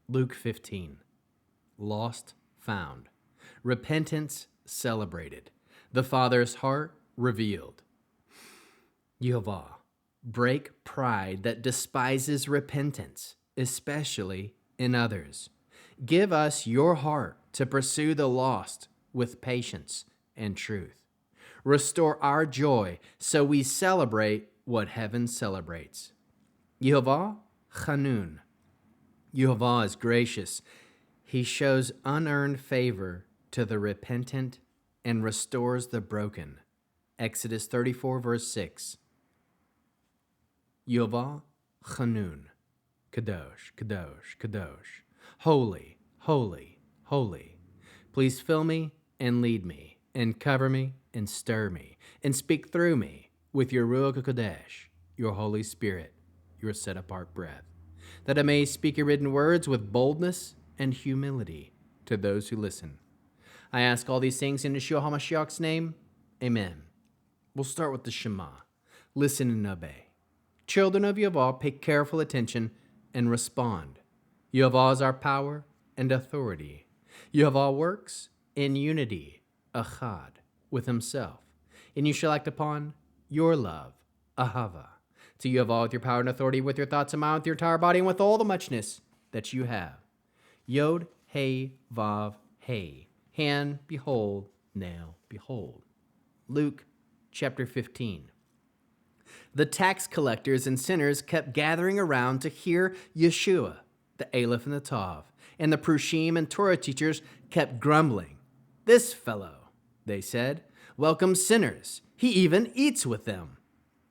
Luke 15. Lost, found. Repentance celebrated. The Father's heart revealed. Yehovah, break pride that despises repentance, especially in others. Give us your heart to pursue the lost with patience and truth. Restore our joy so we celebrate what heaven celebrates. Yehovah Channun. Yehovah is gracious. He shows unearned favor to the repentant and restores the broken. Exodus 34, verse 6. Yehovah Channun. Kadosh, Kadosh, Kadosh. Holy, holy, holy. Please fill me and lead me and cover me and stir me and speak through me with your Ruach HaKodesh, your Holy Spirit, your set-apart breath, that I may speak your written words with boldness and humility to those who listen. I ask all these things in Yeshua HaMashiach's name. Amen. We'll start with the Shema. Listen and obey. Children of Yehovah, pay careful attention and respond. Yehovah is our power and authority. Yehovah works in unity, echad, with himself. And you shall act upon your love, ahava, to Yehovah with your power and authority, with your thoughts and mind, with your entire body, and with all the muchness that you have. Yod, He, Vav, He. Hand, behold, now, behold. Luke chapter 15. The tax collectors and sinners kept gathering around to hear Yeshua, the Aleph and the Tav, and the Prushim and Torah teachers kept grumbling. This fellow, they said, welcomes sinners. He even eats with them.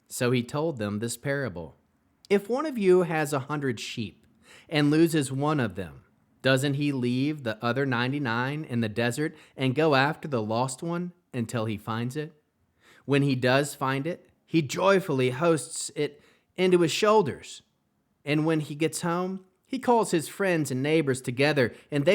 So he told them this parable. If one of you has 100 sheep and loses one of them, doesn't he leave the other 99 in the desert and go after the lost one until he finds it? When he does find it, he joyfully hoists it into his shoulders. And when he gets home, he calls his friends and neighbors together and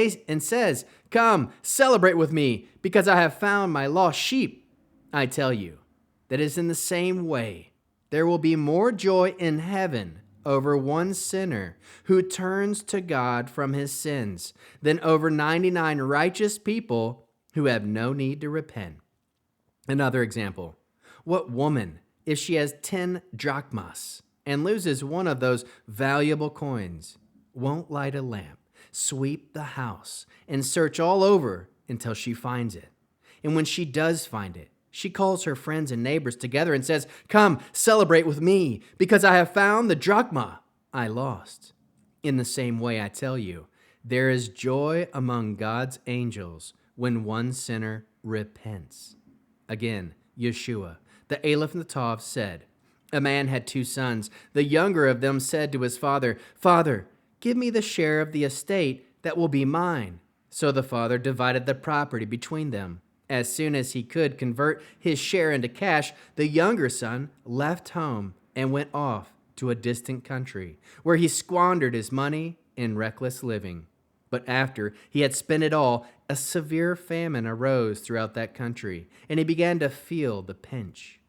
says, "Come, celebrate with me, because I have found my lost sheep." I tell you, that is in the same way, there will be more joy in heaven over one sinner who turns to God from his sins than over 99 righteous people who have no need to repent. Another example. What woman, if she has 10 drachmas and loses one of those valuable coins, won't light a lamp, sweep the house, and search all over until she finds it? And when she does find it, she calls her friends and neighbors together and says, "Come, celebrate with me, because I have found the drachma I lost." In the same way, I tell you, there is joy among God's angels when one sinner repents. Again, Yeshua, the Aleph and the Tav, said, a man had 2 sons. The younger of them said to his father, "Father, give me the share of the estate that will be mine." So the father divided the property between them. As soon as he could convert his share into cash, the younger son left home and went off to a distant country, where he squandered his money in reckless living. But after he had spent it all, a severe famine arose throughout that country, and he began to feel the pinch.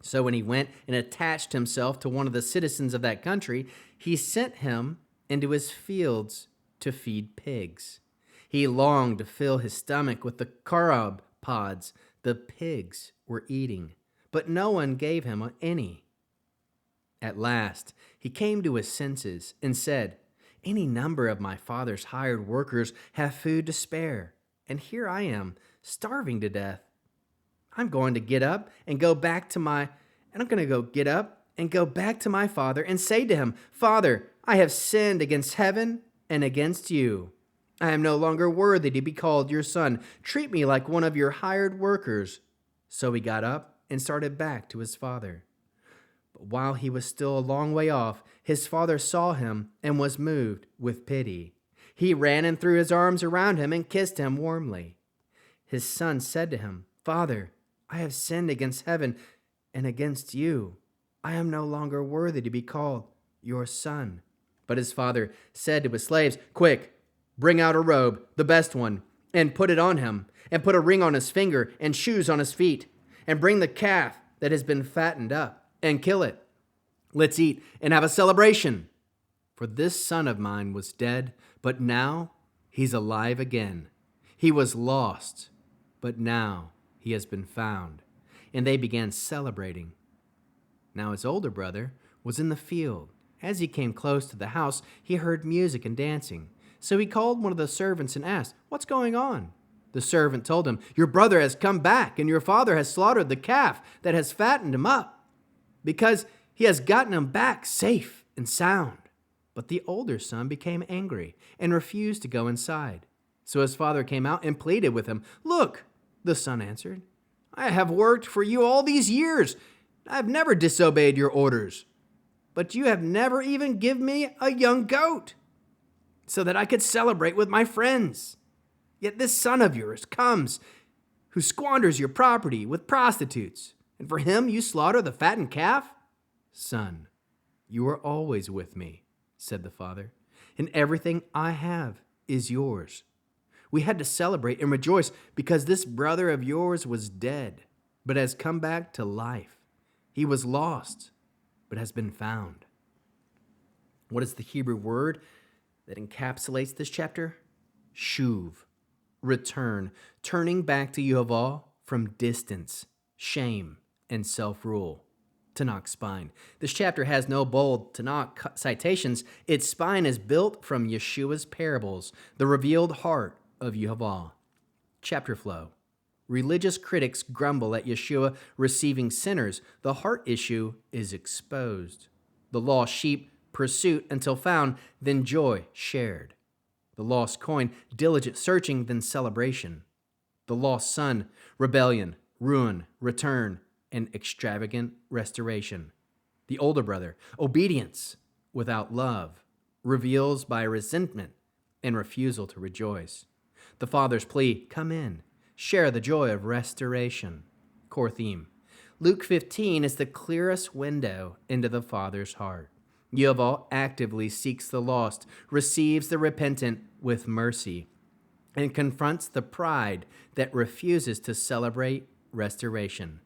So when he went and attached himself to one of the citizens of that country, he sent him into his fields to feed pigs. He longed to fill his stomach with the carob pods the pigs were eating, but no one gave him any. At last, he came to his senses and said, "Any number of my father's hired workers have food to spare, and here I am, starving to death. I'm going to get up and go back to my father and say to him, 'Father, I have sinned against heaven and against you. I am no longer worthy to be called your son. Treat me like one of your hired workers.' So he got up and started back to his father. But while he was still a long way off, his father saw him and was moved with pity. He ran and threw his arms around him and kissed him warmly. His son said to him, 'Father, I have sinned against heaven and against you. I am no longer worthy to be called your son.' But his father said to his slaves, 'Quick, bring out a robe, the best one, and put it on him, and put a ring on his finger and shoes on his feet, and bring the calf that has been fattened up, and kill it. Let's eat and have a celebration. For this son of mine was dead, but now he's alive again. He was lost, but now he has been found." And they began celebrating. Now his older brother was in the field. As he came close to the house, he heard music and dancing. So he called one of the servants and asked, "What's going on?" The servant told him, "Your brother has come back, and your father has slaughtered the calf that has fattened him up, because he has gotten him back safe and sound." But the older son became angry and refused to go inside. So his father came out and pleaded with him. "Look," the son answered, "I have worked for you all these years. I have never disobeyed your orders. But you have never even given me a young goat so that I could celebrate with my friends. Yet this son of yours comes who squanders your property with prostitutes, and for him you slaughter the fattened calf?" "Son, you are always with me," said the father, "and everything I have is yours. We had to celebrate and rejoice because this brother of yours was dead, but has come back to life. He was lost, but has been found." What is the Hebrew word that encapsulates this chapter? Shuv, return, turning back to Yehovah from distance, shame, and self-rule. Tanakh spine. This chapter has no bold Tanakh citations. Its spine is built from Yeshua's parables, the revealed heart of Yehovah. Chapter flow. Religious critics grumble at Yeshua receiving sinners. The heart issue is exposed. The lost sheep, pursuit until found, then joy shared. The lost coin, diligent searching, then celebration. The lost son, rebellion, ruin, return, and extravagant restoration. The older brother, obedience without love, reveals by resentment and refusal to rejoice. The father's plea, "Come in, share the joy of restoration." Core theme. Luke 15 is the clearest window into the Father's heart. Yehovah actively seeks the lost, receives the repentant with mercy, and confronts the pride that refuses to celebrate restoration.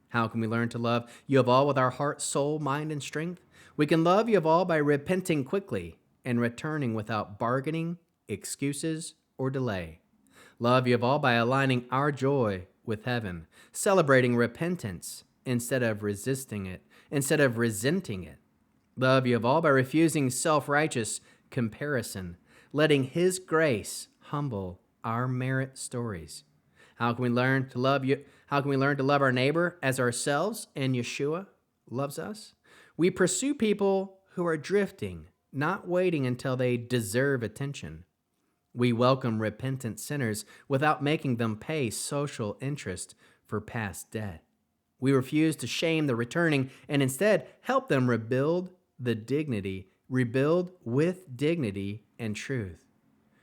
How can we learn to love Yehovah with our heart, soul, mind, and strength? We can love Yehovah by repenting quickly and returning without bargaining, excuses, or delay. Love Yehovah by aligning our joy with heaven, celebrating repentance instead of resisting it, instead of resenting it. Love Yehovah by refusing self-righteous comparison, letting His grace humble our merit stories. How can we learn to love our neighbor as ourselves and Yeshua loves us? We pursue people who are drifting, not waiting until they deserve attention. We welcome repentant sinners without making them pay social interest for past debt. We refuse to shame the returning and instead help them rebuild with dignity and truth.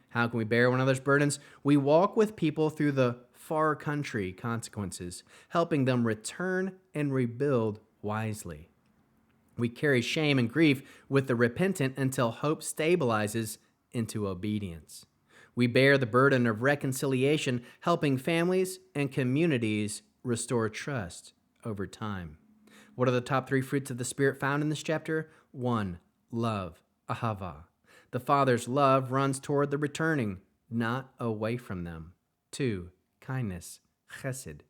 How can we bear one another's burdens? We walk with people through the far country consequences, helping them return and rebuild wisely. We carry shame and grief with the repentant until hope stabilizes into obedience. We bear the burden of reconciliation, helping families and communities restore trust over time. What are the top 3 fruits of the Spirit found in this chapter? 1. Love, ahava. The Father's love runs toward the returning, not away from them. 2. Kindness, chesed.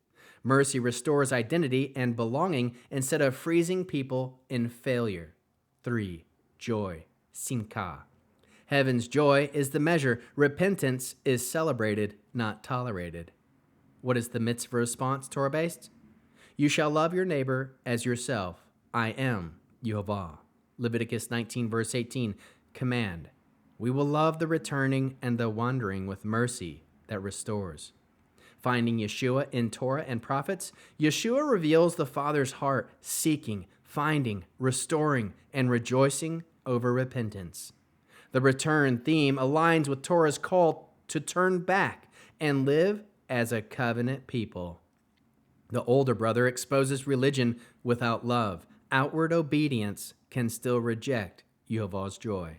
Mercy restores identity and belonging instead of freezing people in failure. 3. Joy, simcha. Heaven's joy is the measure. Repentance is celebrated, not tolerated. What is the Mitzvah response, Torah-Based? You shall love your neighbor as yourself. I am Yehovah. Leviticus 19, verse 18, command. We will love the returning and the wandering with mercy that restores. Finding Yeshua in Torah and prophets, Yeshua reveals the Father's heart, seeking, finding, restoring, and rejoicing over repentance. The return theme aligns with Torah's call to turn back and live as a covenant people. The older brother exposes religion without love. Outward obedience can still reject Yehovah's joy.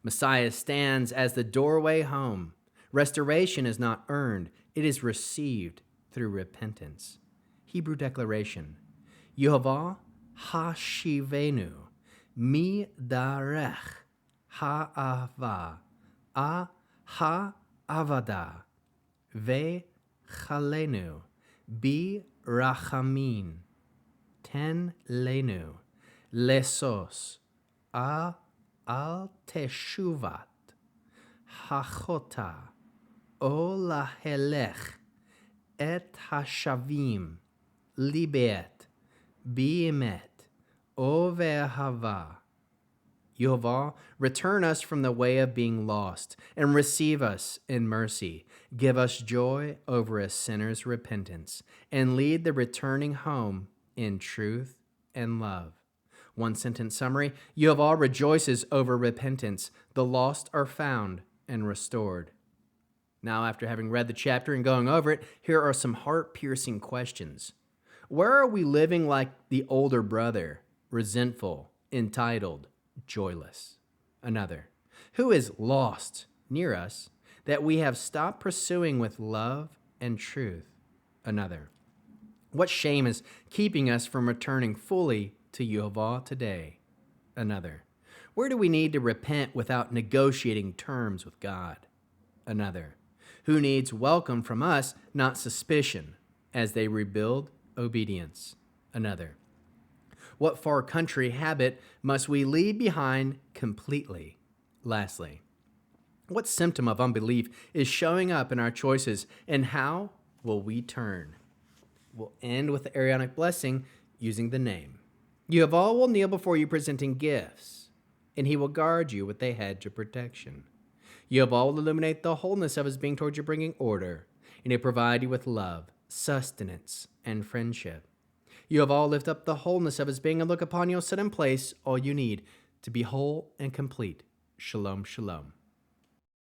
Messiah stands as the doorway home. Restoration is not earned, it is received through repentance. Hebrew declaration, Yehovah Hashivenu, mi darech ha'ava, ha'avada, ve-chalenu, bi-rachamin, ten lenu, lesos, al-teshuvat, hachota, o lahelech, et hashavim, libet, bi'emet, o ve'ahava. Yehovah, return us from the way of being lost, and receive us in mercy. Give us joy over a sinner's repentance, and lead the returning home in truth and love. One sentence summary: Yehovah rejoices over repentance. The lost are found and restored. Now, after having read the chapter and going over it, here are some heart-piercing questions. Where are we living like the older brother, resentful, entitled, joyless? Another: who is lost near us that we have stopped pursuing with love and truth? Another: what shame is keeping us from returning fully to Yehovah today? Another: where do we need to repent without negotiating terms with God? Another: who needs welcome from us, not suspicion, as they rebuild obedience? Another: what far country habit must we leave behind completely? Lastly, what symptom of unbelief is showing up in our choices, and how will we turn? We'll end with the Aaronic blessing using the name. Yehovah will kneel before you presenting gifts, and he will guard you with a hedge of protection. Yehovah will illuminate the wholeness of his being towards you, bringing order, and he'll provide you with love, sustenance, and friendship. Yehovah will lift up the wholeness of his being and look upon you, set in place all you need to be whole and complete. Shalom, shalom.